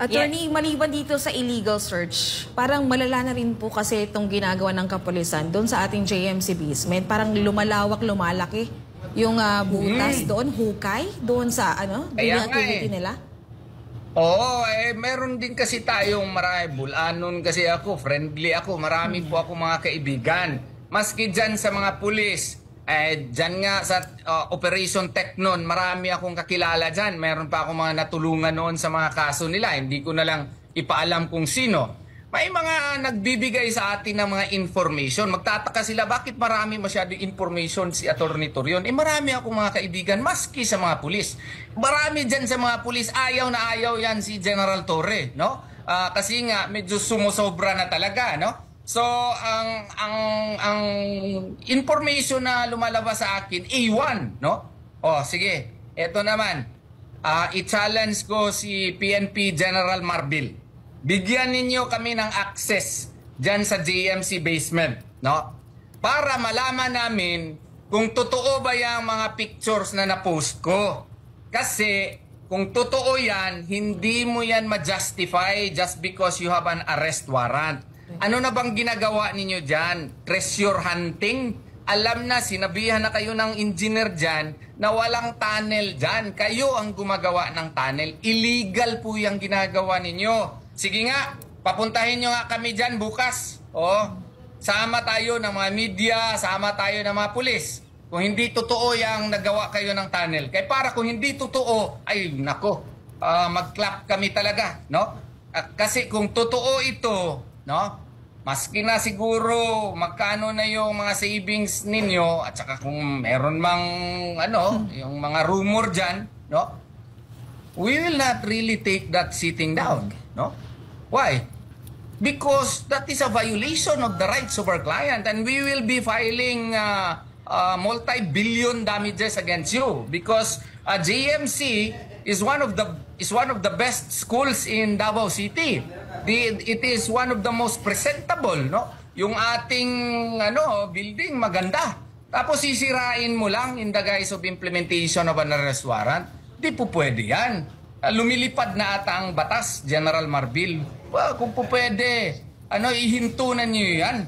Attorney, maliban dito sa illegal search, parang malala na rin po kasi itong ginagawa ng kapulisan doon sa ating JMC basement. Parang lumalawak, lumalaki yung butas doon, hukay, doon sa daily activity nila. Oo, meron din kasi tayong marami. Bulanon kasi ako, friendly ako, marami po ako mga kaibigan. Maski dyan sa mga pulis, dyan nga sa Operation Teknon, marami akong kakilala dyan. Meron pa akong mga natulungan noon sa mga kaso nila. Hindi ko na lang ipaalam kung sino. May mga nagbibigay sa atin ng mga information. Magtataka sila, bakit marami masyado information si Atty. Torion? Marami akong mga kaibigan, maski sa mga pulis. Marami dyan sa mga pulis, ayaw na ayaw yan si General Torre, no? Kasi nga, medyo sumusobra na talaga, no? So, ang information na lumalabas sa akin, A1, no? Sige, eto naman. I-challenge ko si PNP General Marbil. Bigyan ninyo kami ng access dyan sa JMC basement, no? Para malaman namin kung totoo ba yung mga pictures na na-post ko. Kasi kung totoo yan, hindi mo yan ma-justify just because you have an arrest warrant. Ano na bang ginagawa ninyo dyan? Treasure hunting? Alam na, sinabihan na kayo ng engineer dyan na walang tunnel dyan. Kayo ang gumagawa ng tunnel. Illegal po yung ginagawa ninyo. Sige nga, papuntahin nyo nga kami dyan bukas. Sama tayo ng mga media, sama tayo ng mga pulis. Kung hindi totoo yung nagawa kayo ng tunnel. Kaya para kung hindi totoo, ay nako, mag-clap kami talaga, no? Kasi kung totoo ito, no? Maski na siguro magkano na yung mga savings ninyo at saka kung meron mang yung mga rumor dyan, no? We will not really take that sitting down, no? Why? Because that is a violation of the rights of our client and we will be filing multi-billion damages against you because JMC is one of the best schools in Davao City. It is one of the most presentable, no? Yung ating building maganda. Tapos sisirain mo lang in the guise of implementation of an arrest warrant. Di po pwede yan. Lumilipad na ata ang batas, General Marbil. Well, kung po pwede, ihintunan nyo yan.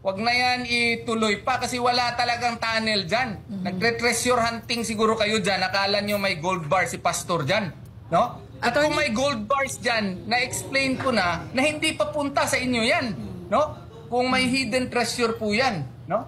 Huwag na yan ituloy pa kasi wala talagang tunnel dyan. Nagtre-treasure hunting siguro kayo dyan. Akala nyo may gold bar si Pastor dyan. No? At kung may gold bars dyan, na-explain ko na hindi papunta sa inyo yan. No? Kung may hidden treasure po yan. No?